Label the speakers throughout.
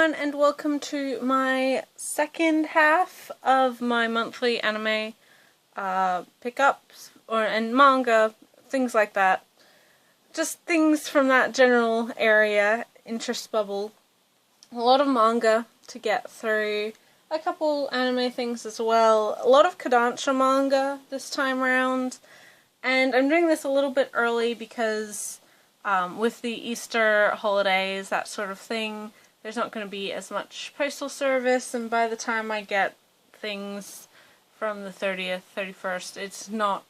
Speaker 1: everyone, and welcome to my second half of my monthly anime pickups and manga, things like that. Just things from that general area, interest bubble. A lot of manga to get through, a couple anime things as well, a lot of Kodansha manga this time around, and I'm doing this a little bit early because with the Easter holidays, that sort of thing, there's not going to be as much postal service, and by the time I get things from the 30th, 31st, it's not...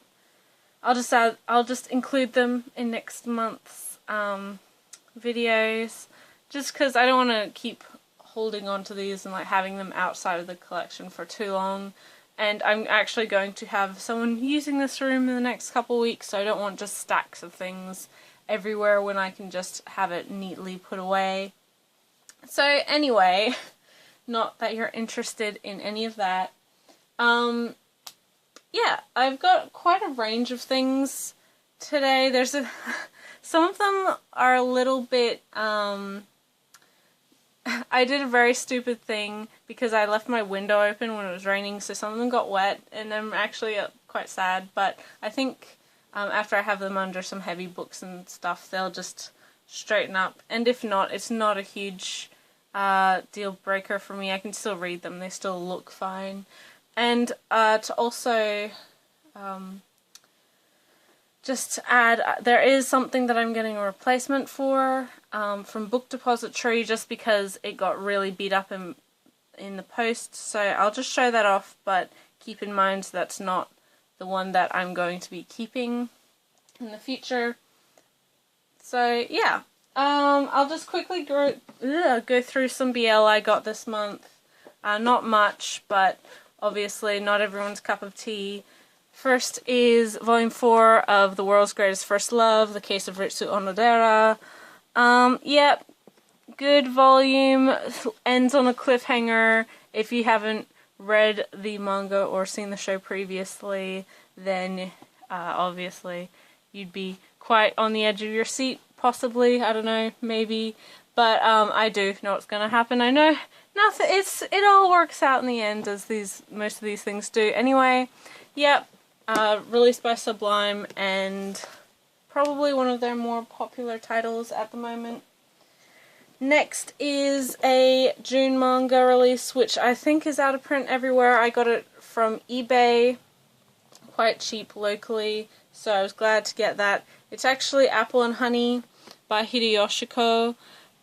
Speaker 1: I'll just include them in next month's videos, just because I don't want to keep holding on to these and like having them outside of the collection for too long. And I'm actually going to have someone using this room in the next couple weeks, so I don't want just stacks of things everywhere when I can just have it neatly put away. So anyway, not that you're interested in any of that. Yeah, I've got quite a range of things today. Some of them are a little bit, I did a very stupid thing because I left my window open when it was raining, so some of them got wet, and I'm actually quite sad, but I think after I have them under some heavy books and stuff, they'll just straighten up, and if not, it's not a huge deal breaker for me. I can still read them, they still look fine. And to also just add, there is something that I'm getting a replacement for from Book Depository, just because it got really beat up in the post, so I'll just show that off, but keep in mind that's not the one that I'm going to be keeping in the future. So yeah, I'll just quickly go through some BL I got this month. Not much, but obviously not everyone's cup of tea. First is Volume 4 of The World's Greatest First Love, The Case of Ritsu Onodera. Yep, good volume, ends on a cliffhanger. If you haven't read the manga or seen the show previously, then obviously you'd be quite on the edge of your seat, possibly, I don't know, maybe, but I do know what's gonna happen. I know nothing, it all works out in the end, as most of these things do. Anyway, yep, released by Sublime, and probably one of their more popular titles at the moment. Next is a June manga release, which I think is out of print everywhere. I got it from eBay, quite cheap locally, so I was glad to get that. It's actually Apple and Honey by Hideyoshiko.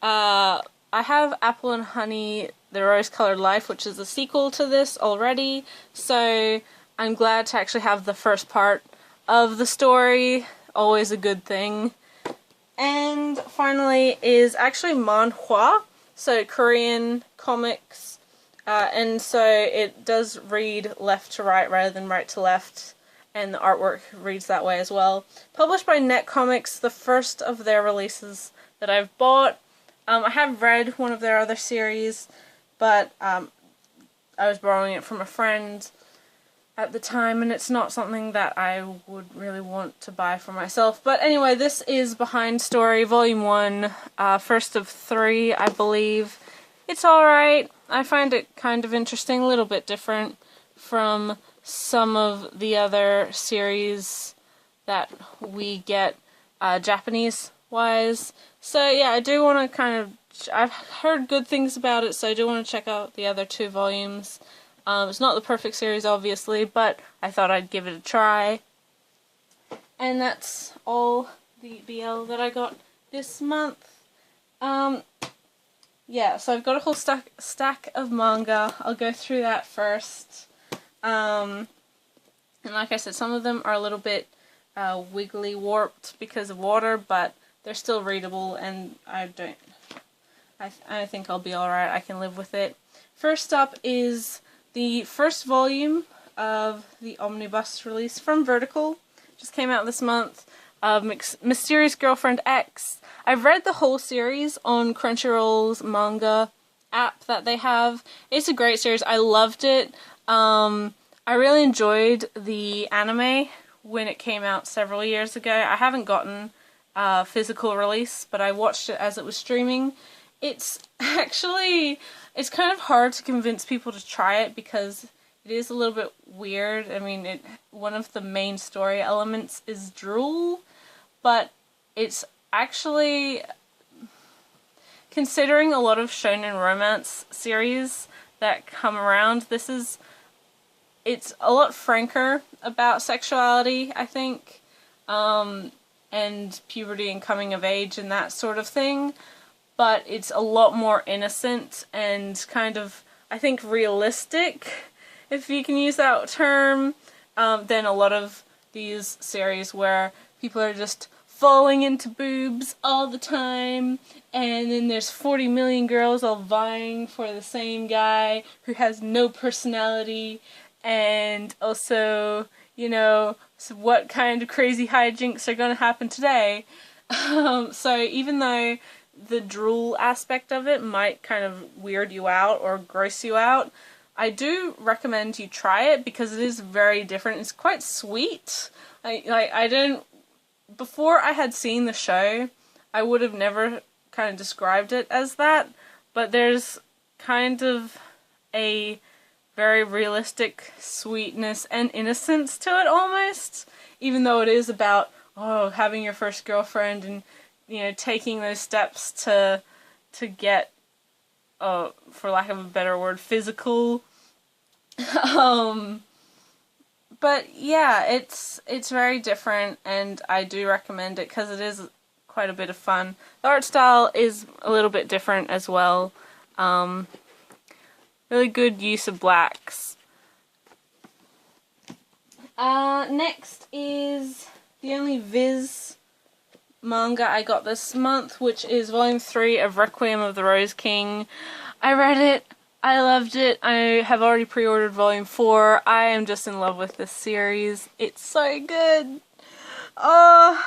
Speaker 1: I have Apple and Honey, The Rose-Colored Life, which is a sequel to this already, so I'm glad to actually have the first part of the story. Always a good thing. And finally is actually manhwa, so Korean comics, and so it does read left to right rather than right to left, and the artwork reads that way as well. Published by Net Comics, the first of their releases that I've bought. I have read one of their other series, but I was borrowing it from a friend at the time, and it's not something that I would really want to buy for myself. But anyway, this is Behind Story, Volume 1, first of 3, I believe. It's alright. I find it kind of interesting, a little bit different from some of the other series that we get Japanese-wise. So yeah, I do want to I've heard good things about it, so I do want to check out the other 2 volumes. It's not the perfect series, obviously, but I thought I'd give it a try. And that's all the BL that I got this month. Yeah, so I've got a whole stack of manga. I'll go through that first. And like I said, some of them are a little bit wiggly warped because of water, but they're still readable, and I think I'll be alright. I can live with it. First up is the first volume of the omnibus release from Vertical. Just came out this month, of Mysterious Girlfriend X. I've read the whole series on Crunchyroll's manga app that they have. It's a great series. I loved it. I really enjoyed the anime when it came out several years ago. I haven't gotten a physical release, but I watched it as it was streaming. It's actually, it's kind of hard to convince people to try it because it is a little bit weird. I mean, one of the main story elements is drool, but it's actually, considering a lot of shonen romance series that come around, it's a lot franker about sexuality, I think, and puberty and coming of age and that sort of thing. But it's a lot more innocent and kind of, I think, realistic, if you can use that term, than a lot of these series where people are just falling into boobs all the time, and then there's 40 million girls all vying for the same guy who has no personality, and also, you know, so what kind of crazy hijinks are going to happen today? So even though the drool aspect of it might kind of weird you out or gross you out, I do recommend you try it because it is very different. It's quite sweet. Before I had seen the show, I would have never kind of described it as that, but there's kind of a very realistic sweetness and innocence to it almost, even though it is about, having your first girlfriend and, you know, taking those steps to get, for lack of a better word, physical. But yeah, it's very different, and I do recommend it because it is quite a bit of fun. The art style is a little bit different as well. Really good use of blacks. Next is the only Viz manga I got this month, which is Volume 3 of Requiem of the Rose King. I read it. I loved it. I have already pre-ordered Volume 4. I am just in love with this series. It's so good. My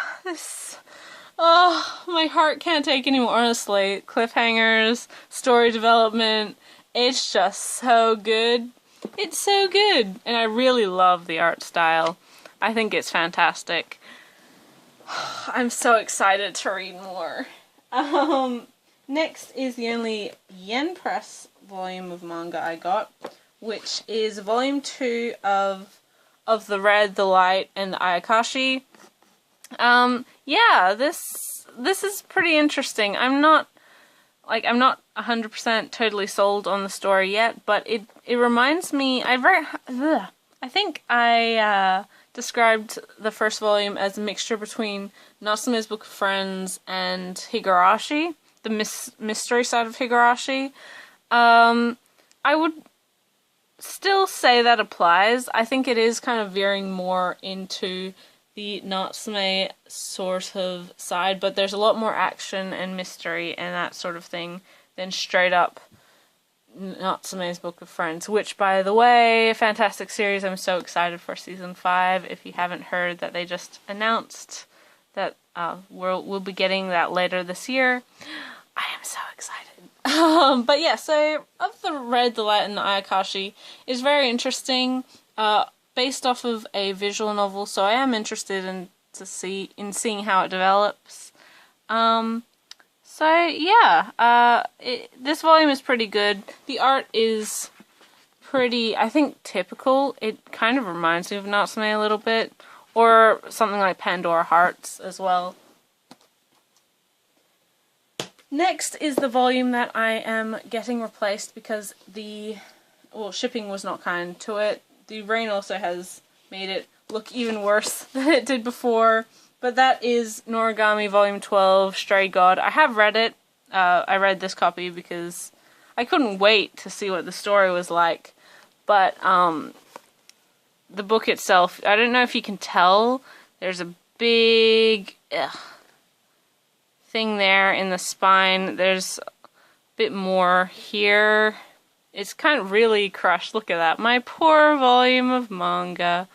Speaker 1: heart can't take anymore, honestly. Cliffhangers, story development, it's just so good. It's so good. And I really love the art style. I think it's fantastic. I'm so excited to read more. Next is the only Yen Press volume of manga I got, which is Volume 2 of The Red, the Light, and the Ayakashi. Yeah, this is pretty interesting. I'm not 100% totally sold on the story yet, but it reminds me, I think I described the first volume as a mixture between Natsume's Book of Friends and Higurashi, the mystery side of Higurashi. I would still say that applies. I think it is kind of veering more into the Natsume sort of side, but there's a lot more action and mystery and that sort of thing than straight up Natsume's Book of Friends, which, by the way, fantastic series. I'm so excited for season 5. If you haven't heard that they just announced that we'll be getting that later this year, I am so excited. But yeah, so of The Red, the Light, and the Ayakashi is very interesting, based off of a visual novel, so I am interested in seeing how it develops. So yeah, this volume is pretty good. The art is pretty, I think, typical. It kind of reminds me of Natsume a little bit, or something like Pandora Hearts as well. Next is the volume that I am getting replaced because shipping was not kind to it. The rain also has made it look even worse than it did before. But that is Noragami Volume 12, Stray God. I have read it. I read this copy because I couldn't wait to see what the story was like. But the book itself, I don't know if you can tell, there's a big thing there in the spine. There's a bit more here. It's kind of really crushed. Look at that. My poor volume of manga.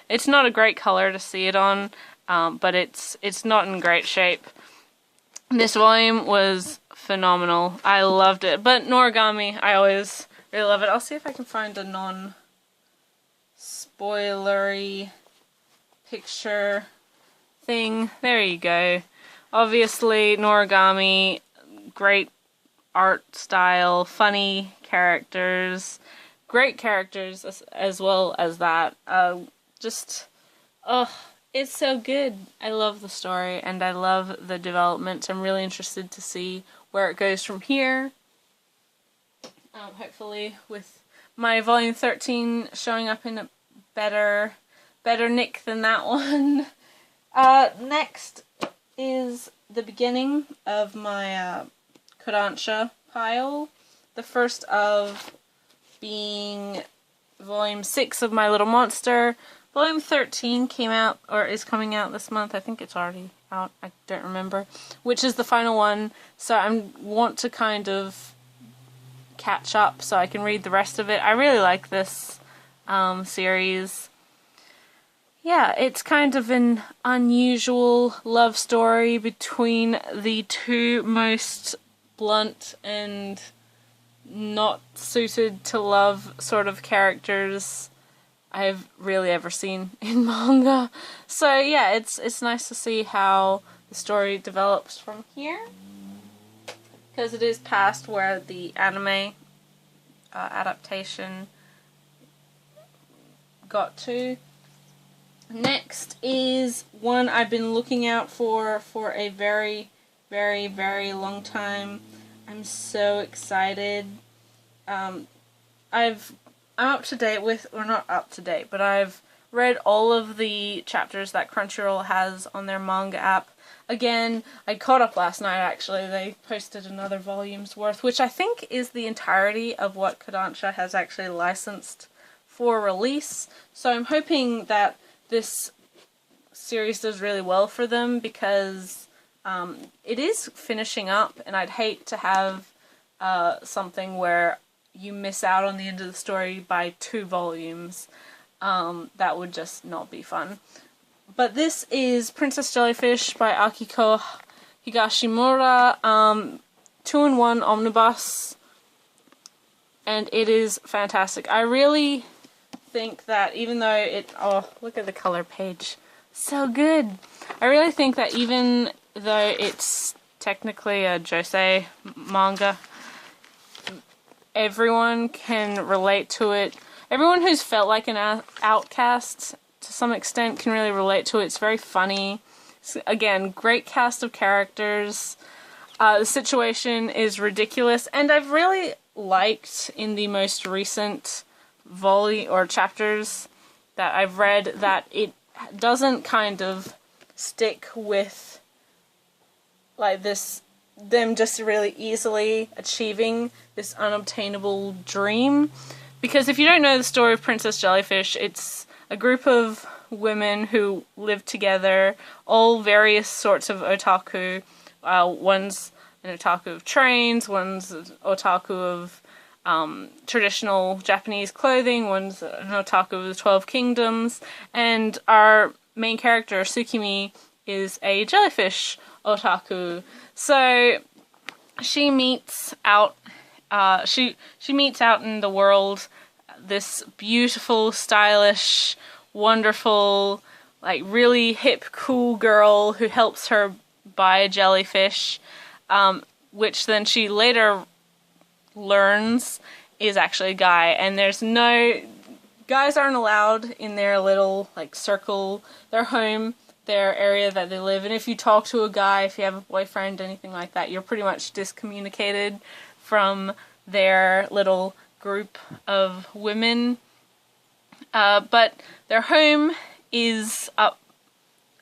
Speaker 1: It's not a great color to see it on. But it's not in great shape. This volume was phenomenal. I loved it. But Noragami, I always really love it. I'll see if I can find a non-spoilery picture thing. There you go. Obviously, Noragami, great art style, funny characters, great characters as well as that. Just, oh, it's so good. I love the story and I love the development. I'm really interested to see where it goes from here. Hopefully with my volume 13 showing up in a better nick than that one. Next is the beginning of my Kodansha pile. The first of being volume 6 of My Little Monster. Volume 13 came out, or is coming out this month. I think it's already out. I don't remember. Which is the final one. So I want to kind of catch up so I can read the rest of it. I really like this series. Yeah, it's kind of an unusual love story between the two most blunt and not suited to love sort of characters I've really ever seen in manga. So yeah, it's nice to see how the story develops from here, because it is past where the anime adaptation got to. Next is one I've been looking out for a very, very, very long time. I'm so excited. I'm up to date with, or not up to date, but I've read all of the chapters that Crunchyroll has on their manga app. Again, I caught up last night actually. They posted another volume's worth, which I think is the entirety of what Kodansha has actually licensed for release. So I'm hoping that this series does really well for them, because it is finishing up, and I'd hate to have something where you miss out on the end of the story by 2 volumes. That would just not be fun. But this is Princess Jellyfish by Akiko Higashimura, 2-in-1 omnibus, and it is fantastic. I really think that even though oh, look at the color page. So good. I really think that even though it's technically a josei manga, everyone can relate to it. Everyone who's felt like an outcast to some extent can really relate to it. It's very funny. It's, again, great cast of characters. The situation is ridiculous, and I've really liked in the most recent volume or chapters that I've read that it doesn't kind of stick with like this, them just really easily achieving this unobtainable dream. Because if you don't know the story of Princess Jellyfish, it's a group of women who live together, all various sorts of otaku. One's an otaku of trains, one's an otaku of traditional Japanese clothing, one's an otaku of the 12 Kingdoms, and our main character, Tsukimi, is a jellyfish otaku. So she meets out she meets out in the world this beautiful, stylish, wonderful, like really hip, cool girl who helps her buy a jellyfish, which then she later learns is actually a guy, and guys aren't allowed in their little like circle, their home, their area that they live in. If you talk to a guy, if you have a boyfriend, anything like that, you're pretty much discommunicated from their little group of women. But their home is up,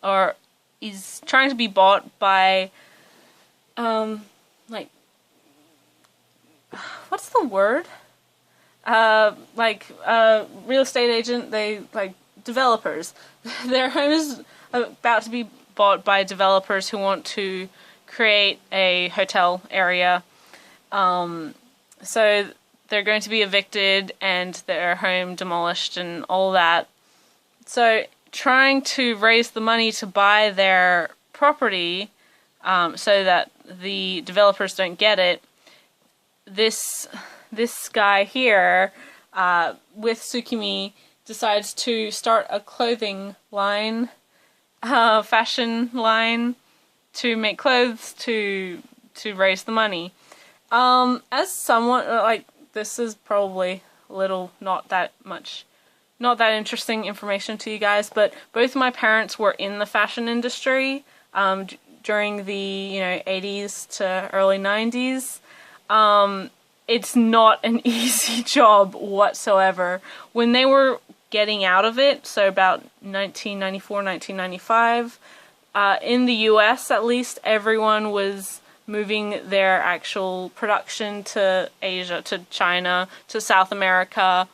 Speaker 1: or is trying to be bought by like, what's the word? Real estate agent, they, like, developers. Their home is about to be bought by developers who want to create a hotel area. So they're going to be evicted and their home demolished and all that. So trying to raise the money to buy their property, so that the developers don't get it, this guy here, with Tsukimi, decides to start a clothing line, fashion line, to make clothes to raise the money. As someone, like, this is probably not that interesting information to you guys, but both my parents were in the fashion industry, during the, 80s to early 90s. It's not an easy job whatsoever. When they were getting out of it, so about 1994, 1995, in the US at least, everyone was moving their actual production to Asia, to China, to South America,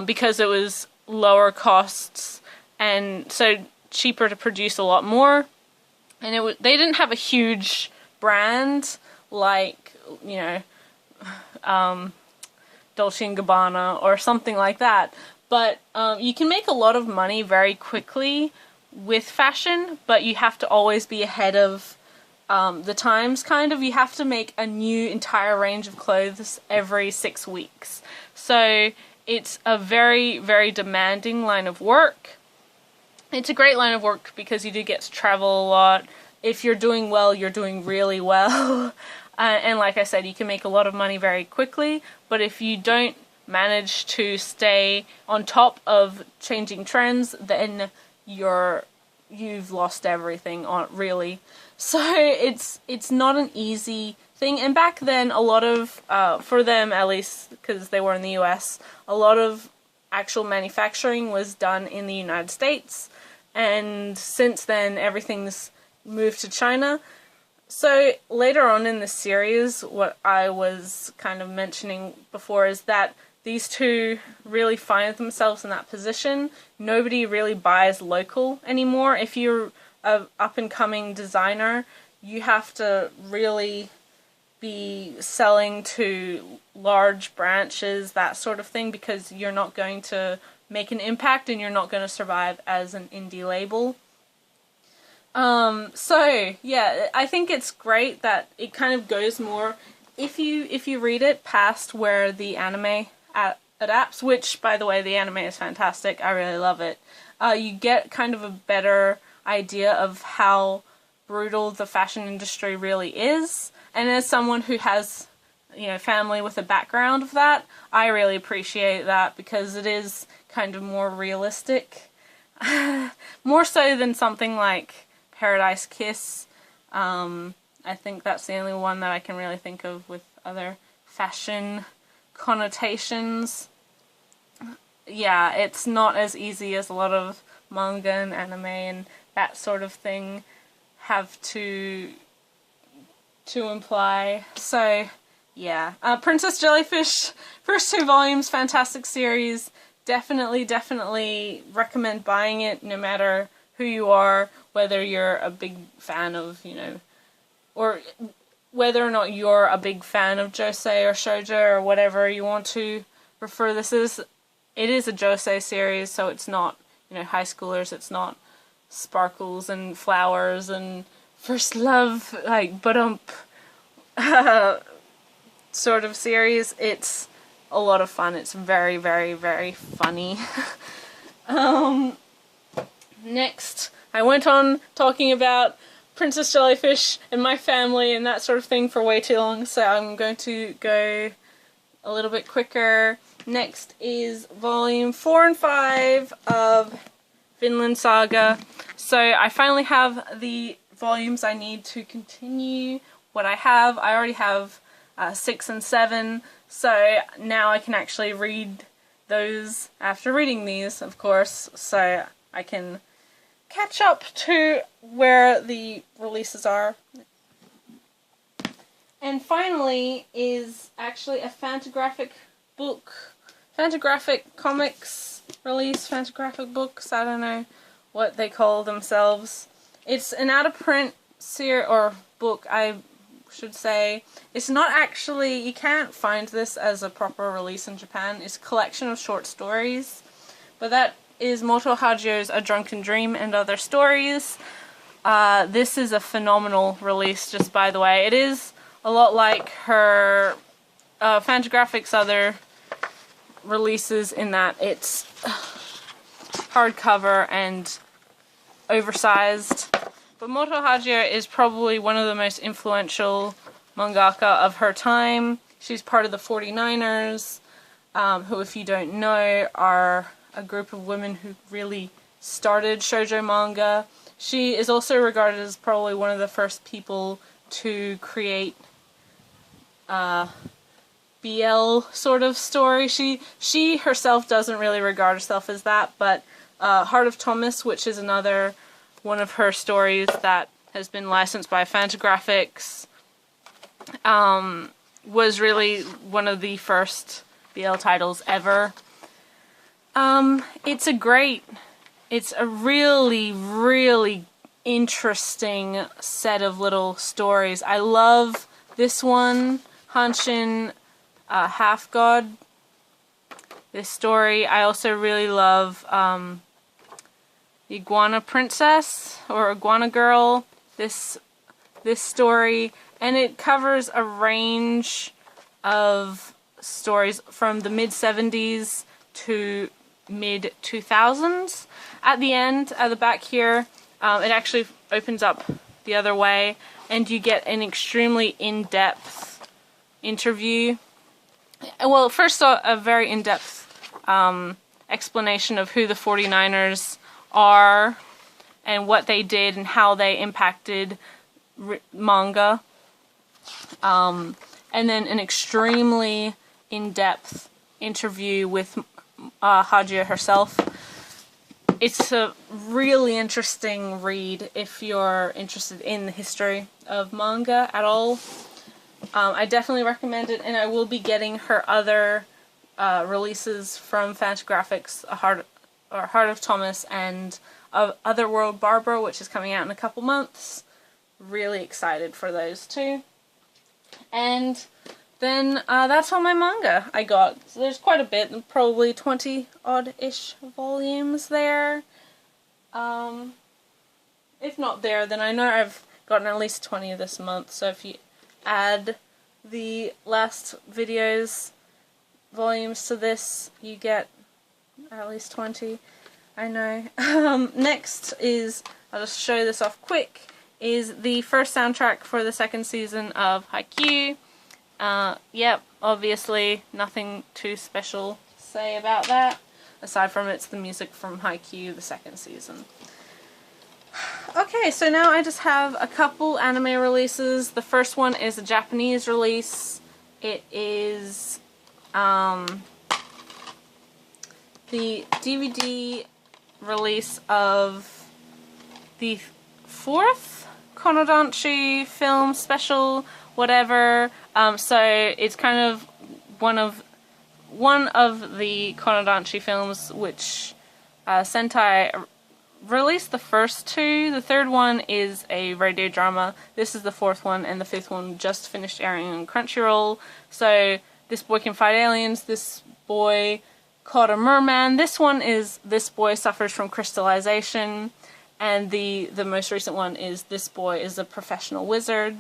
Speaker 1: because it was lower costs and so cheaper to produce a lot more. And they didn't have a huge brand like, Dolce & Gabbana or something like that. But you can make a lot of money very quickly with fashion, but you have to always be ahead of the times, kind of. You have to make a new entire range of clothes every 6 weeks. So it's a very, very demanding line of work. It's a great line of work because you do get to travel a lot. If you're doing well, you're doing really well. And like I said, you can make a lot of money very quickly, but if you don't manage to stay on top of changing trends, then you've lost everything really. So it's not an easy thing. And back then, a lot of, for them at least, because they were in the US, a lot of actual manufacturing was done in the United States. And since then, everything's moved to China. So later on in the series, what I was kind of mentioning before is that these two really find themselves in that position. Nobody really buys local anymore. If you're an up-and-coming designer, you have to really be selling to large branches, that sort of thing, because you're not going to make an impact and you're not going to survive as an indie label. So yeah, I think it's great that it kind of goes more, if you read it past where the anime adapts, which by the way, the anime is fantastic, I really love it, you get kind of a better idea of how brutal the fashion industry really is. And as someone who has, family with a background of that, I really appreciate that because it is kind of more realistic. More so than something like Paradise Kiss. I think that's the only one that I can really think of with other fashion connotations. Yeah, it's not as easy as a lot of manga and anime and that sort of thing have to imply. So yeah, Princess Jellyfish, first 2 volumes, fantastic series. Definitely recommend buying it, no matter who you are, whether you're a big fan of, or whether or not you're a big fan of josei or shoujo or whatever you want to refer this as. It is a josei series, so it's not, high schoolers, it's not sparkles and flowers and first love, like, sort of series. It's a lot of fun. It's very, very, very funny. Next, I went on talking about Princess Jellyfish and my family and that sort of thing for way too long, so I'm going to go a little bit quicker. Next is volume 4 and 5 of Vinland Saga. So I finally have the volumes I need to continue what I have. I already have 6 and 7, so now I can actually read those after reading these, of course, so I can catch up to where the releases are. And finally is actually a Fantagraphic book. Fantagraphic Comics release, Fantagraphic books, I don't know what they call themselves. It's an out-of-print book, I should say. It's not actually, you can't find this as a proper release in Japan. It's a collection of short stories, but that is Moto Hagio's A Drunken Dream and Other Stories. This is a phenomenal release, just by the way. It is a lot like her Fantagraphic's other releases in that it's hardcover and oversized. But Moto Hagio is probably one of the most influential mangaka of her time. She's part of the 49ers, who, if you don't know, are a group of women who really started shoujo manga. She is also regarded as probably one of the first people to create BL sort of story. She herself doesn't really regard herself as that, but Heart of Thomas, which is another one of her stories that has been licensed by Fantagraphics, was really one of the first BL titles ever. It's a really, really interesting set of little stories. I love this one, Hanshin Half God. This story. I also really love Iguana Princess or Iguana Girl. This story, and it covers a range of stories from the mid-70s to mid-2000s. At the end, at the back here, it actually opens up the other way, and you get an extremely in-depth interview. Well, first a very in-depth explanation of who the 49ers are and what they did and how they impacted manga. And then an extremely in-depth interview with Hajia herself. It's a really interesting read if you're interested in the history of manga at all. I definitely recommend it, and I will be getting her other releases from Fantagraphics, Heart of Thomas and Otherworld Barbara, which is coming out in a couple months. Really excited for those two. And then that's all my manga I got. So there's quite a bit, probably 20-odd-ish volumes there. If not there, then I know I've gotten at least 20 this month, so if you add the last video's volumes to this, you get at least 20. I know. Next is, I'll just show this off quick, is the first soundtrack for the second season of Haikyuu. Yep, obviously nothing too special to say about that, aside from it's the music from Haikyuu, the second season. Okay, so now I just have a couple anime releases. The first one is a Japanese release. It is the DVD release of the fourth Konodanchi film special, whatever. So it's kind of one of the Konodanchi films which Sentai released the first two. The third one is a radio drama. This is the fourth one, and the fifth one just finished airing on Crunchyroll. So This Boy Can Fight Aliens, This Boy Caught a Merman. This one is This Boy Suffers from Crystallization, and the most recent one is This Boy is a Professional Wizard.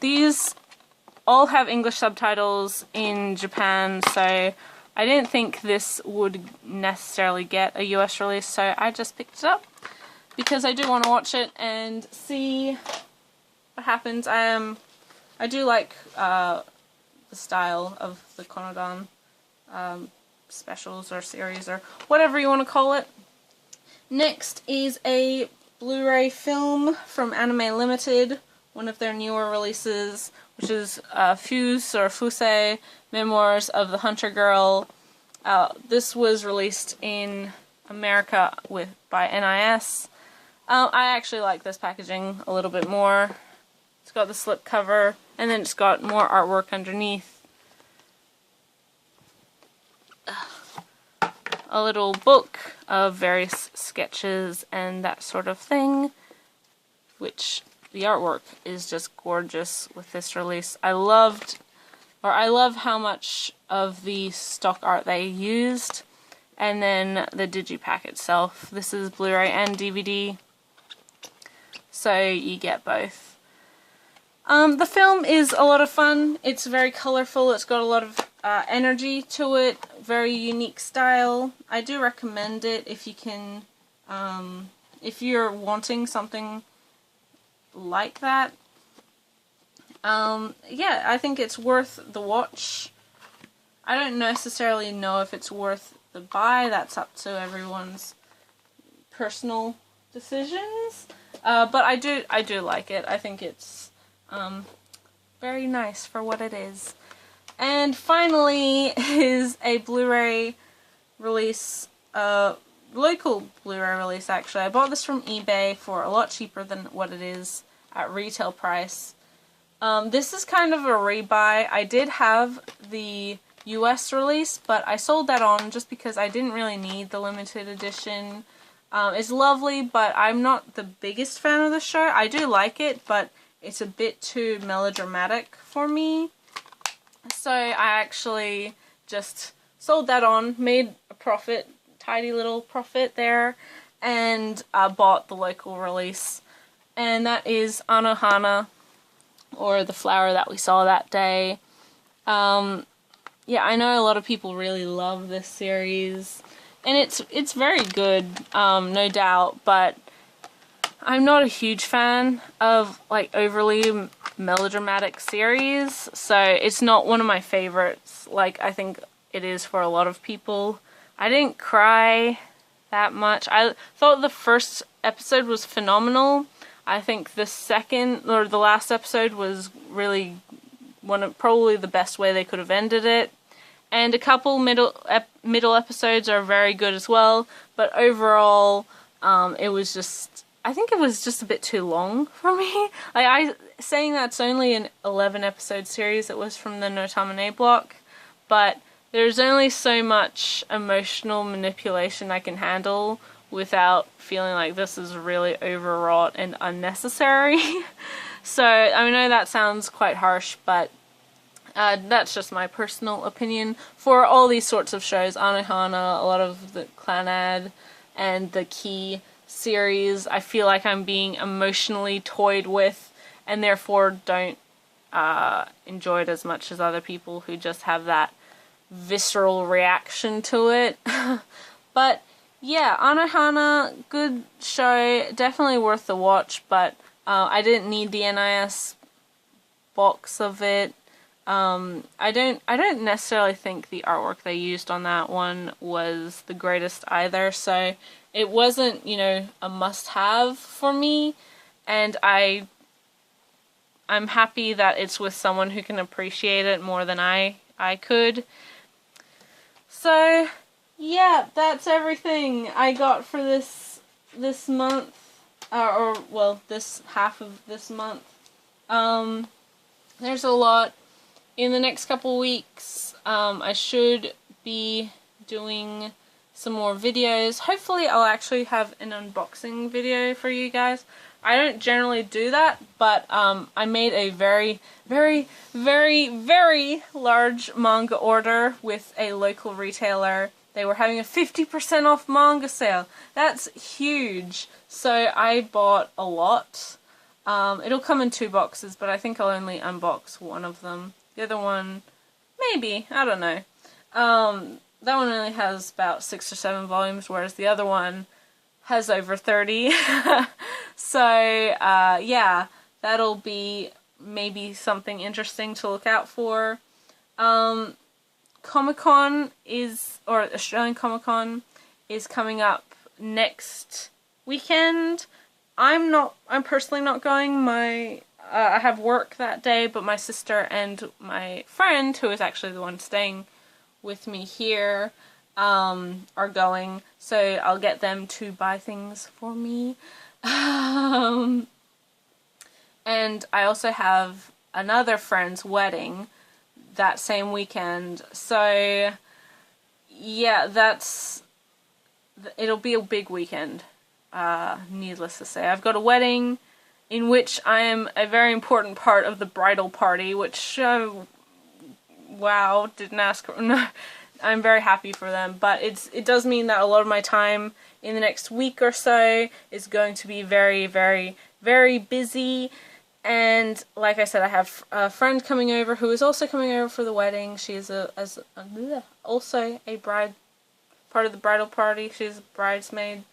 Speaker 1: These all have English subtitles in Japan, so I didn't think this would necessarily get a US release, so I just picked it up because I do want to watch it and see what happens. I do like the style of the Konodan specials or series or whatever you want to call it. Next is a Blu-ray film from Anime Limited, one of their newer releases, which is Fuse or Fusei Memoirs of the Hunter Girl. This was released in America by NIS. I actually like this packaging a little bit more. It's got the slip cover, and then it's got more artwork underneath. A little book of various sketches and that sort of thing, which the artwork is just gorgeous with this release. I love how much of the stock art they used, and then the digipack itself. This is Blu-ray and DVD, so you get both. The film is a lot of fun. It's very colorful. It's got a lot of energy to it. Very unique style. I do recommend it if you can, if you're wanting something like that. Yeah, I think it's worth the watch. I don't necessarily know if it's worth the buy. That's up to everyone's personal decisions. But I do like it. I think it's very nice for what it is. And finally is a Blu-ray release, local Blu-ray release actually. I bought this from eBay for a lot cheaper than what it is at retail price. This is kind of a rebuy. I did have the US release, but I sold that on just because I didn't really need the limited edition. It's lovely, but I'm not the biggest fan of the show. I do like it, but it's a bit too melodramatic for me. So I actually just sold that on, made a profit, tidy little profit there, and bought the local release. And that is Anohana, or The Flower That We Saw That Day. Yeah, I know a lot of people really love this series, and it's very good, no doubt, but I'm not a huge fan of, like, overly melodramatic series, so it's not one of my favorites, like I think it is for a lot of people. I didn't cry that much. I thought the first episode was phenomenal. I think the second, or the last episode, was really probably the best way they could have ended it. And a couple middle episodes are very good as well, but overall, it was just, I think it was just a bit too long for me. Like, saying that's only an 11 episode series, it was from the Notamune block, but there's only so much emotional manipulation I can handle without feeling like this is really overwrought and unnecessary. So, I know that sounds quite harsh, but that's just my personal opinion. For all these sorts of shows, Anohana, a lot of the Clannad, and the Key series, I feel like I'm being emotionally toyed with, and therefore don't enjoy it as much as other people who just have that visceral reaction to it. But yeah, Anohana, good show, definitely worth the watch, but I didn't need the NIS box of it. I don't necessarily think the artwork they used on that one was the greatest either, so it wasn't, you know, a must-have for me, and I'm happy that it's with someone who can appreciate it more than I could. So, yeah, that's everything I got for this month, well, this half of this month. There's a lot. In the next couple weeks, I should be doing some more videos. Hopefully I'll actually have an unboxing video for you guys. I don't generally do that, but I made a very, very, very, very large manga order with a local retailer. They were having a 50% off manga sale. That's huge. So I bought a lot. It'll come in 2 boxes, but I think I'll only unbox one of them. The other one, maybe, I don't know. That one only has about 6 or 7 volumes, whereas the other one has over 30. So, yeah, that'll be maybe something interesting to look out for. Comic-Con or Australian Comic-Con is coming up next weekend. I'm personally not going. I have work that day, but my sister and my friend, who is actually the one staying with me here, are going, so I'll get them to buy things for me. And I also have another friend's wedding that same weekend, so yeah, it'll be a big weekend, needless to say. I've got a wedding in which I am a very important part of the bridal party, which, wow, didn't ask for, no, I'm very happy for them, but it does mean that a lot of my time in the next week or so is going to be very, very, very busy, and like I said, I have a friend coming over who is also coming over for the wedding. She is also a bride, part of the bridal party. She's a bridesmaid,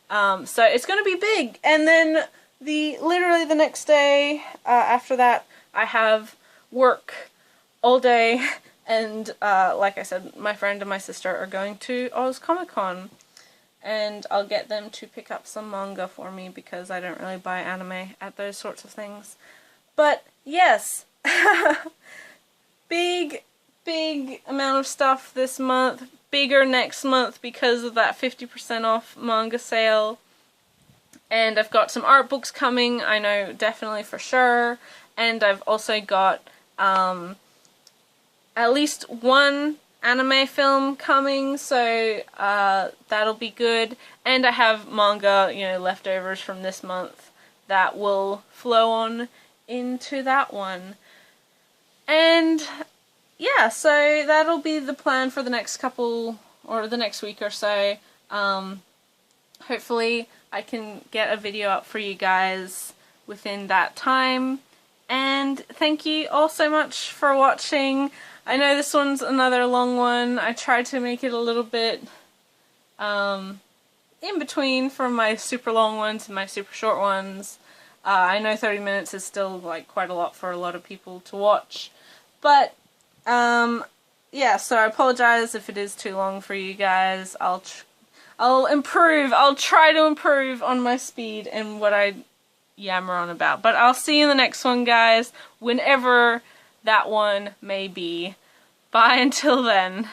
Speaker 1: so it's going to be big, and then literally the next day after that, I have work all day, and like I said, my friend and my sister are going to Oz Comic Con, and I'll get them to pick up some manga for me because I don't really buy anime at those sorts of things. But yes, big amount of stuff this month, bigger next month because of that 50% off manga sale. And I've got some art books coming, I know definitely for sure. And I've also got at least one anime film coming, so that'll be good. And I have manga, you know, leftovers from this month that will flow on into that one. And yeah, so that'll be the plan for the next couple, or the next week or so. Hopefully I can get a video up for you guys within that time. And thank you all so much for watching. I know this one's another long one. I tried to make it a little bit in between from my super long ones and my super short ones. I know 30 minutes is still like quite a lot for a lot of people to watch. But yeah, so I apologize if it is too long for you guys. I'll improve. I'll try to improve on my speed and what I yammer on about. But I'll see you in the next one, guys, whenever that one may be. Bye until then.